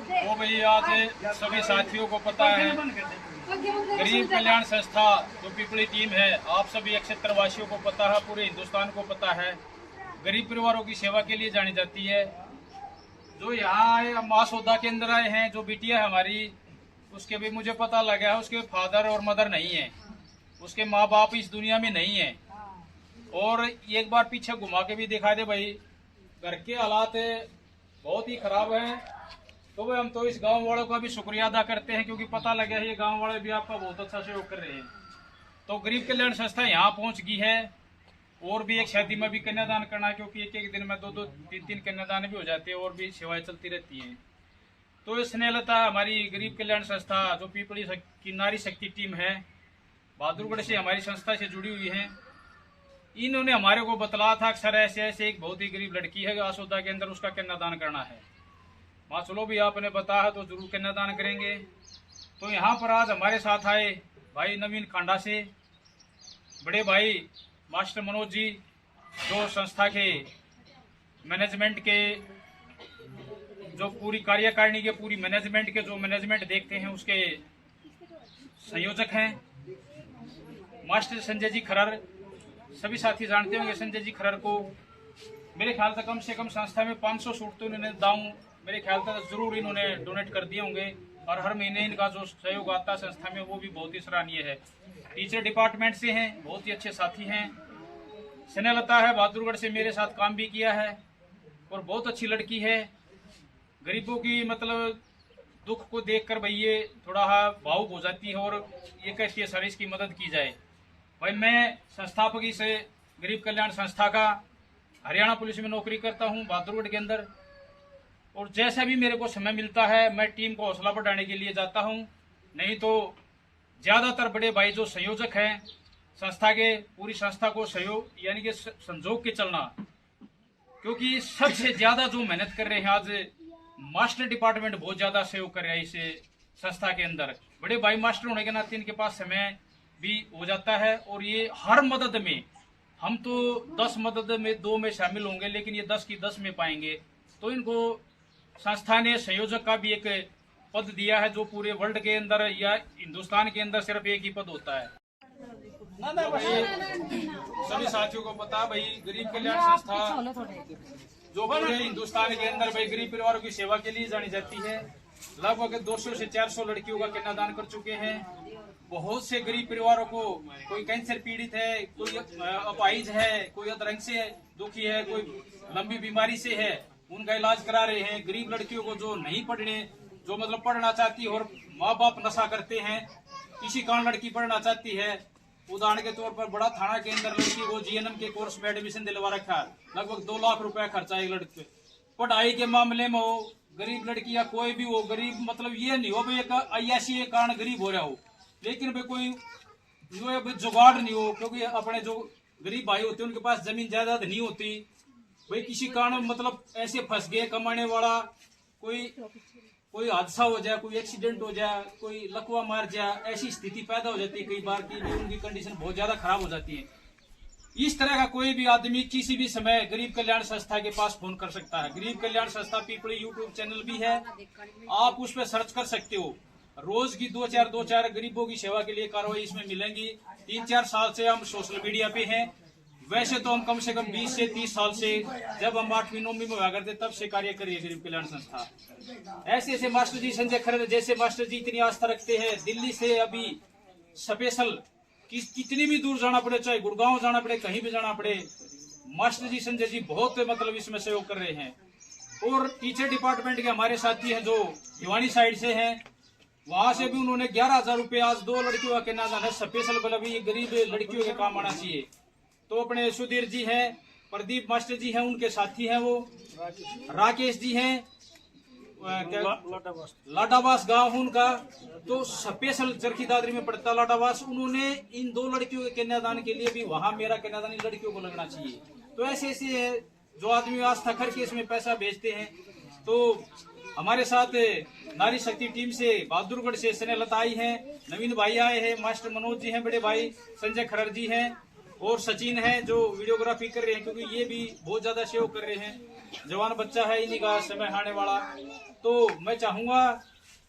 वो भाई आज सभी साथियों को पता है, गरीब कल्याण संस्था जो पीपली टीम है, आप सभी क्षेत्र वासियों को पता है, पूरे हिंदुस्तान को पता है, गरीब परिवारों की सेवा के लिए जानी जाती है। जो यहाँ आए, मासौदा के अंदर आए हैं, जो बिटिया है हमारी, उसके भी मुझे पता लगा है उसके फादर और मदर नहीं है, उसके माँ बाप इस दुनिया में नहीं है। और एक बार पीछे घुमा के भी दिखा दे भाई, घर के हालात बहुत ही खराब है। तो भाई हम तो इस गांव वालों का भी शुक्रिया अदा करते हैं, क्योंकि पता लगा है ये गांव वाले भी आपका बहुत अच्छा सहयोग कर रहे हैं। तो गरीब कल्याण संस्था यहाँ पहुंच गई है, और भी एक शादी में भी कन्यादान करना है, क्योंकि एक एक दिन में दो तीन कन्यादान भी हो जाते हैं, और भी सेवाएं चलती रहती हैं। तो स्नेहलता हमारी गरीब कल्याण संस्था जो पीपली की नारी शक्ति टीम है, बहादुरगढ़ से हमारी संस्था से जुड़ी हुई है। इन्होंने हमारे को बतला था कि सर ऐसे ऐसे एक बहुत ही गरीब लड़की है आसोदा के अंदर, उसका कन्यादान करना है। माँ चलो भी आपने बताया तो जरूर कन्यादान करेंगे। तो यहाँ पर आज हमारे साथ आए भाई नवीन खांडा से, बड़े भाई मास्टर मनोज जी, जो संस्था के मैनेजमेंट के, जो पूरी कार्यकारिणी के, पूरी मैनेजमेंट के, जो मैनेजमेंट देखते हैं उसके संयोजक हैं। मास्टर संजय जी खरर, सभी साथी जानते होंगे संजय जी खरर को। मेरे ख्याल से कम संस्था में 500 सूट तो इन्होंने दाऊं मेरे ख्याल से जरूर इन्होंने डोनेट कर दिए होंगे, और हर महीने इनका जो सहयोग आता है संस्था में वो भी बहुत ही सराहनीय है। टीचर डिपार्टमेंट से हैं, बहुत ही अच्छे साथी हैं। स्नेहलता है, बहादुरगढ़ से मेरे साथ काम भी किया है, और बहुत अच्छी लड़की है। गरीबों की मतलब दुख को देखकर भाई ये थोड़ा भावुक हो जाती है, और ये कहती है सर इसकी मदद की जाए। भाई मैं संस्थापक से गरीब कल्याण संस्था का हरियाणा पुलिस में नौकरी करता हूं, बहादुरगढ़ के अंदर, और जैसा भी मेरे को समय मिलता है मैं टीम को हौसला बढ़ाने के लिए जाता हूं। नहीं तो ज्यादातर बड़े भाई जो संयोजक हैं संस्था के, पूरी संस्था को सहयोग यानी कि संजोग के चलना, क्योंकि सबसे ज्यादा जो मेहनत कर रहे हैं आज मास्टर डिपार्टमेंट बहुत ज्यादा सहयोग कर रहा है इस संस्था के अंदर। बड़े भाई मास्टर होने के नाते इनके पास समय भी हो जाता है, और ये हर मदद में, हम तो 10 मदद में 2 में शामिल होंगे, लेकिन ये 10 की 10 में पाएंगे। तो इनको संस्था ने संयोजक का भी एक पद दिया है, जो पूरे वर्ल्ड के अंदर या हिंदुस्तान के अंदर सिर्फ एक ही पद होता है। सभी साथियों को पता भाई गरीब कल्याण संस्था जो पूरे हिंदुस्तान के अंदर भाई गरीब परिवारों की सेवा के लिए जानी जाती है। लगभग 200 से 400 लड़कियों का कन्यादान कर चुके हैं। बहुत से गरीब परिवारों को, कोई कैंसर पीड़ित है, कोई अपाहिज है, कोई अधरंग से दुखी है, कोई लंबी बीमारी से है, उनका इलाज करा रहे हैं। गरीब लड़कियों को जो नहीं पढ़ने, जो मतलब पढ़ना चाहती है और माँ बाप नशा करते हैं, किसी कारण लड़की पढ़ना चाहती है, उदाहरण के तौर पर बड़ा थाना के अंदर लड़की को जीएनएम के कोर्स में एडमिशन दिलवा रखा, लगभग 2 लाख रुपया खर्चा एक लड़के। पढ़ाई के मामले में हो, गरीब लड़की या कोई भी हो, गरीब मतलब ये नहीं हो भाई एक अय्याशी के कारण गरीब हो रहा हो, लेकिन भाई कोई जो जुगाड़ नहीं हो, क्योंकि अपने जो गरीब भाई होते हैं उनके पास जमीन जायदाद नहीं होती, भाई किसी कारण मतलब ऐसे फंस गए कमाने वाला, कोई हादसा हो जाए, कोई एक्सीडेंट हो जाए, कोई लकवा मार जाए, ऐसी स्थिति पैदा हो जाती है कई बार की उनकी कंडीशन बहुत ज्यादा खराब हो जाती है। इस तरह का कोई भी आदमी किसी भी समय गरीब कल्याण संस्था के पास फोन कर सकता है। गरीब कल्याण संस्था पीपली यूट्यूब चैनल भी है, आप उस पर सर्च कर सकते हो। रोज की 2-4 गरीबों की सेवा के लिए कार्रवाई इसमें मिलेंगी। 3-4 साल से हम सोशल मीडिया पे हैं। वैसे तो हम कम से कम 20 से 30 साल से, जब हम 8वीं 9वीं में हुआ करते तब से कार्य कर रही है गरीब कल्याण संस्था। ऐसे ऐसे मास्टर जी, संजय खरर जैसे मास्टर जी इतनी आस्था रखते हैं, दिल्ली से अभी स्पेशल कितनी भी दूर जाना पड़े, चाहे गुड़गांव जाना पड़े, कहीं भी जाना पड़े, मास्टर जी संजय जी बहुत मतलब इसमें सहयोग कर रहे हैं। और टीचर डिपार्टमेंट के हमारे साथी हैं जो भिवानी साइड से हैं, वहां से भी उन्होंने 11,000 रुपये, आज 2 लड़कियों का कन्यादान है स्पेशल, मतलब ये गरीब लड़कियों के काम आना चाहिए। तो अपने सुधीर जी हैं, प्रदीप मास्टर जी हैं, उनके साथी हैं वो राकेश जी हैं, लाडावास गांव उनका, तो स्पेशल चरखी दादरी में पड़ता लाडावास, उन्होंने इन 2 लड़कियों के कन्यादान के लिए भी वहां मेरा कन्यादान इन लड़कियों को लगना चाहिए। तो ऐसे ऐसे जो आदमी आस्था करके इसमें पैसा भेजते हैं। तो हमारे साथ नारी शक्ति टीम से बहादुरगढ़ से स्नेहलता आई है, नवीन भाई आए हैं, मास्टर मनोज जी हैं, बड़े भाई संजय खरर जी हैं, और सचिन है जो वीडियोग्राफी कर रहे हैं, क्योंकि ये भी बहुत ज्यादा सहयोग कर रहे हैं। जवान बच्चा है, इन्हीं का समय आने वाला। तो मैं चाहूंगा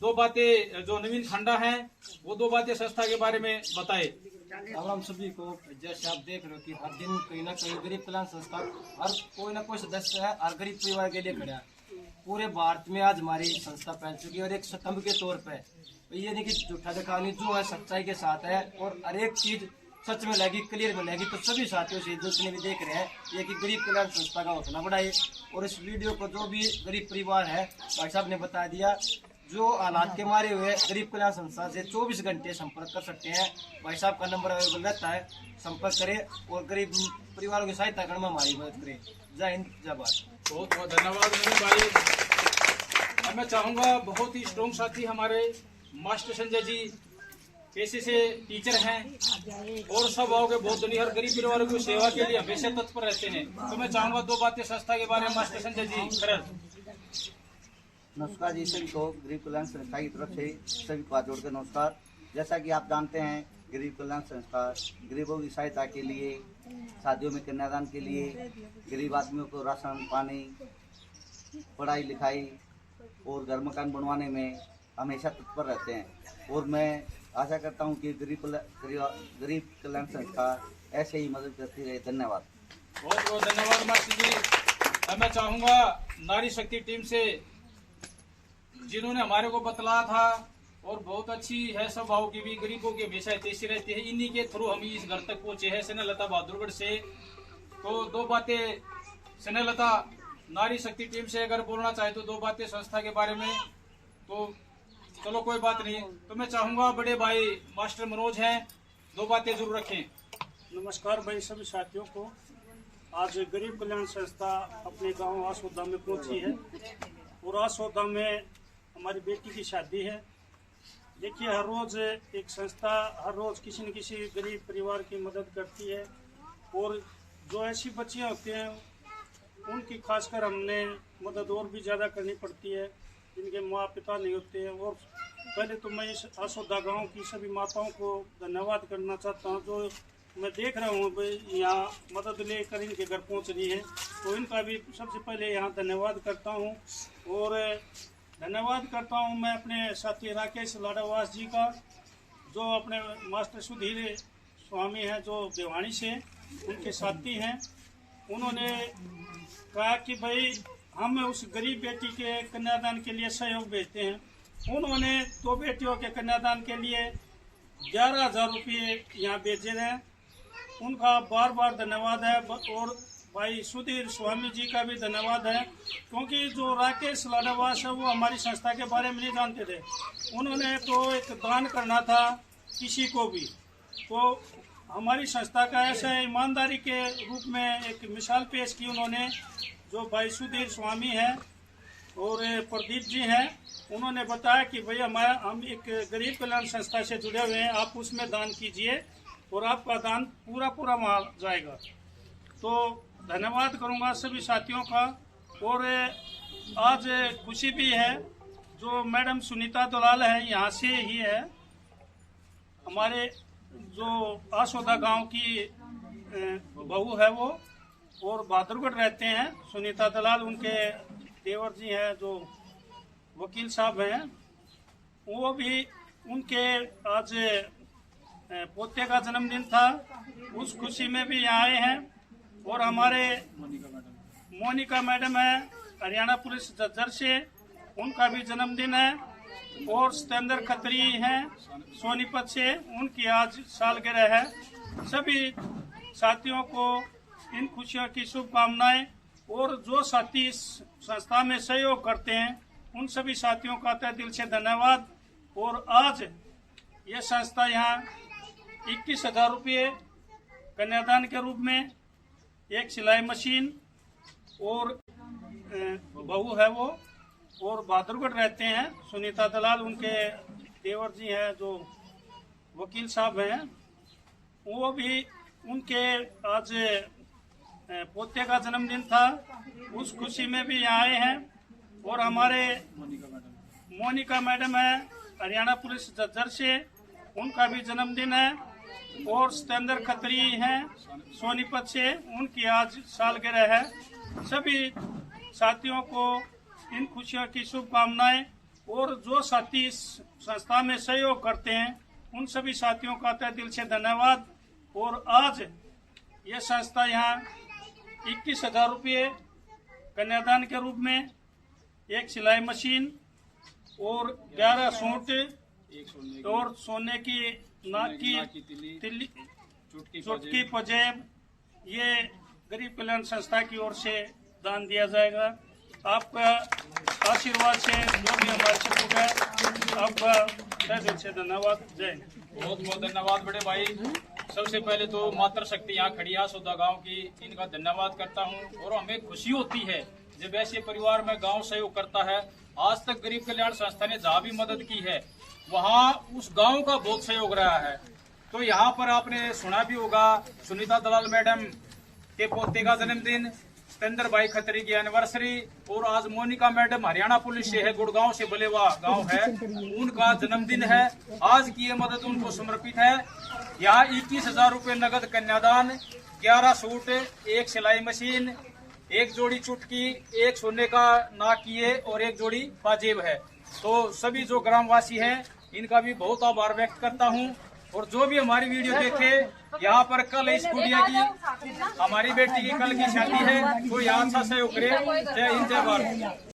2 बातें जो नवीन खंडा हैं वो 2 बातें संस्था के बारे में बताए। हम सभी को, जैसे आप देख रहे हो कि हर दिन कहीं ना कहीं गरीब कल्याण संस्था हर कोई ना कोई सदस्य है और गरीब परिवार के लिए खड़ा है। पूरे भारत में आज हमारी संस्था फैल चुकी है और एक स्तंभ के तौर पे ये नहीं कि झूठा दिखानी, जो है सच्चाई के साथ है और हर एक चीज सच में लगी, क्लियर मिलेगी। तो सभी साथियों से जितने भी देख रहे हैं ये कि गरीब कल्याण संस्था का हौसला बढ़ाइए और इस वीडियो को जो भी गरीब परिवार है, भाई साहब ने बता दिया, जो हालात के मारे हुए गरीब कल्याण संस्था से 24 घंटे संपर्क कर सकते हैं। भाई साहब का नंबर अवेलेबल रहता है, संपर्क करें और गरीब परिवारों की सहायता करने में हमारी मदद करें। जय हिंद, जय भारत। बहुत बहुत धन्यवाद मेरे भाई। मैं चाहूंगा बहुत ही स्ट्रॉन्ग साथी हमारे मास्टर संजय जी पेशे से टीचर हैं और सब आओगे बहुत दुनिया हर गरीब परिवारों की सेवा के लिए हमेशा तत्पर रहते हैं। तो मैं चाहूंगा 2 बातें संस्था के बारे में मास्टर संजय जी करें। नमस्कार जी, सभी को गरीब कल्याण संस्था की तरफ से सभी को हाथ जोड़कर नमस्कार। जैसा कि आप जानते हैं, गरीब कल्याण संस्था गरीबों की सहायता के लिए, शादियों में कन्यादान के लिए, गरीब आदमियों को राशन पानी, पढ़ाई लिखाई और घर मकान बनवाने में हमेशा तत्पर रहते हैं। और मैं आशा करता हूं कि गरीब कल्याण संस्था ऐसे ही मदद करती रहे। धन्यवाद। बहुत बहुत धन्यवाद मास्टर जी। मैं चाहूंगा नारी शक्ति टीम से जिन्होंने हमारे को बतलाया था और बहुत अच्छी है स्वभाव की भी, गरीबों की हमेशा हितैषी रहती है, इन्हीं के थ्रू हम इस घर तक पहुंचे हैं स्नेहलता बहादुरगढ़ से। तो 2 बातें स्नेहलता नारी शक्ति टीम से अगर बोलना चाहे तो 2 बातें संस्था के बारे में, तो चलो कोई बात नहीं। तो मैं चाहूंगा बड़े भाई मास्टर मनोज हैं, 2 बातें जरूर रखें। नमस्कार भाई सभी साथियों को। आज गरीब कल्याण संस्था अपने गांव आसोदा में पहुंची है और आसोदा में हमारी बेटी की शादी है। देखिए, हर रोज़ एक संस्था हर रोज़ किसी न किसी गरीब परिवार की मदद करती है और जो ऐसी बच्चियां होती हैं उनकी खासकर हमने मदद और भी ज़्यादा करनी पड़ती है, जिनके माँ पिता नहीं होते हैं। और पहले तो मैं इस आसोदा गांव की सभी माताओं को धन्यवाद करना चाहता हूं, जो मैं देख रहा हूं भाई यहाँ मदद लेकर इनके घर पहुंच रही है, तो इनका भी सबसे पहले यहाँ धन्यवाद करता हूं। और धन्यवाद करता हूं मैं अपने साथी राकेश लाडावास जी का, जो अपने मास्टर सुधीर स्वामी हैं जो भिवानी से उनके साथी हैं। उन्होंने कहा कि भाई हम उस गरीब बेटी के कन्यादान के लिए सहयोग भेजते हैं। उन्होंने 2 बेटियों के कन्यादान के लिए 11,000 रुपये यहाँ भेजे हैं। उनका बार बार धन्यवाद है। और भाई सुधीर स्वामी जी का भी धन्यवाद है, क्योंकि जो राकेश लाडावास है वो हमारी संस्था के बारे में नहीं जानते थे। उन्होंने तो एक दान करना था किसी को भी, तो हमारी संस्था का ऐसा ईमानदारी के रूप में एक मिसाल पेश की उन्होंने। जो भाई सुधीर स्वामी हैं और प्रदीप जी हैं, उन्होंने बताया कि भाई हम एक गरीब कल्याण संस्था से जुड़े हुए हैं, आप उसमें दान कीजिए और आपका दान पूरा वहाँ जाएगा। तो धन्यवाद करूंगा सभी साथियों का। और आज खुशी भी है, जो मैडम सुनीता दलाल है यहाँ से ही है, हमारे जो आसोदा गांव की बहू है वो, और बहादुरगढ़ रहते हैं सुनीता दलाल। उनके देवर जी हैं जो वकील साहब हैं, वो भी उनके आज पोते का जन्मदिन था, उस खुशी में भी यहाँ आए हैं। और हमारे मोनिका मैडम है हरियाणा पुलिस जज्जर से, उनका भी जन्मदिन है। और सतेंद्र खत्री हैं सोनीपत से, उनकी आज सालगिरह है। सभी साथियों को इन खुशियों की शुभकामनाएं। और जो साथी इस संस्था में सहयोग करते हैं उन सभी साथियों का तहे दिल से धन्यवाद। और आज ये संस्था यहाँ 21,000 रुपये कन्यादान के रूप में, एक सिलाई मशीन और बहू है वो, और बहादुरगढ़ रहते हैं सुनीता दलाल, उनके देवर जी हैं जो वकील साहब हैं, वो भी उनके आज पोते का जन्मदिन था, उस खुशी में भी यहाँ आए हैं। और हमारे मोनिका मैडम है हरियाणा पुलिस जज्जर से, उनका भी जन्मदिन है। और सतेंद्र खत्री हैं सोनीपत से, उनकी आज सालगिरह है। सभी साथियों को इन खुशियों की शुभकामनाएं। और जो साथी इस संस्था में सहयोग करते हैं उन सभी साथियों का तहे दिल से धन्यवाद। और आज ये संस्था यहाँ 21,000 रुपये कन्यादान के रूप में, एक सिलाई मशीन और 11 सूट और सोने की नाक की तिल्ली, चुटकी पजेब, ये गरीब कल्याण संस्था की ओर से दान दिया जाएगा। आपका आशीर्वाद से जो भी हमारे से होगा, आपका तहे दिल से धन्यवाद। जय हिंद। बहुत बहुत धन्यवाद बड़े भाई। सबसे पहले तो मातृ शक्ति यहाँ खड़ी है सौदा गांव की, इनका धन्यवाद करता हूँ। और हमें खुशी होती है जब ऐसे परिवार में गांव सहयोग करता है। आज तक गरीब कल्याण संस्था ने जहाँ भी मदद की है वहाँ उस गांव का बहुत सहयोग रहा है। तो यहाँ पर आपने सुना भी होगा, सुनीता दलाल मैडम के पोते का जन्मदिन, सतेंद्र भाई खत्री की एनिवर्सरी, और आज मोनिका मैडम हरियाणा पुलिस से है, गुड़गांव से बलेवा गांव है, उनका जन्मदिन है। आज की ये मदद उनको समर्पित है। यहाँ 21,000 रुपये नगद कन्यादान, 11 सूट, एक सिलाई मशीन, एक जोड़ी चुटकी, एक सोने का नाक किए और एक जोड़ी पाजेब है। तो सभी जो ग्रामवासी हैं इनका भी बहुत आभार व्यक्त करता हूं। और जो भी हमारी वीडियो देखे, यहाँ पर कल इस गुड़िया की, हमारी बेटी की कल की शादी है, तो यहाँ अच्छा सहयोग करे। जय हिंद, जय भारत।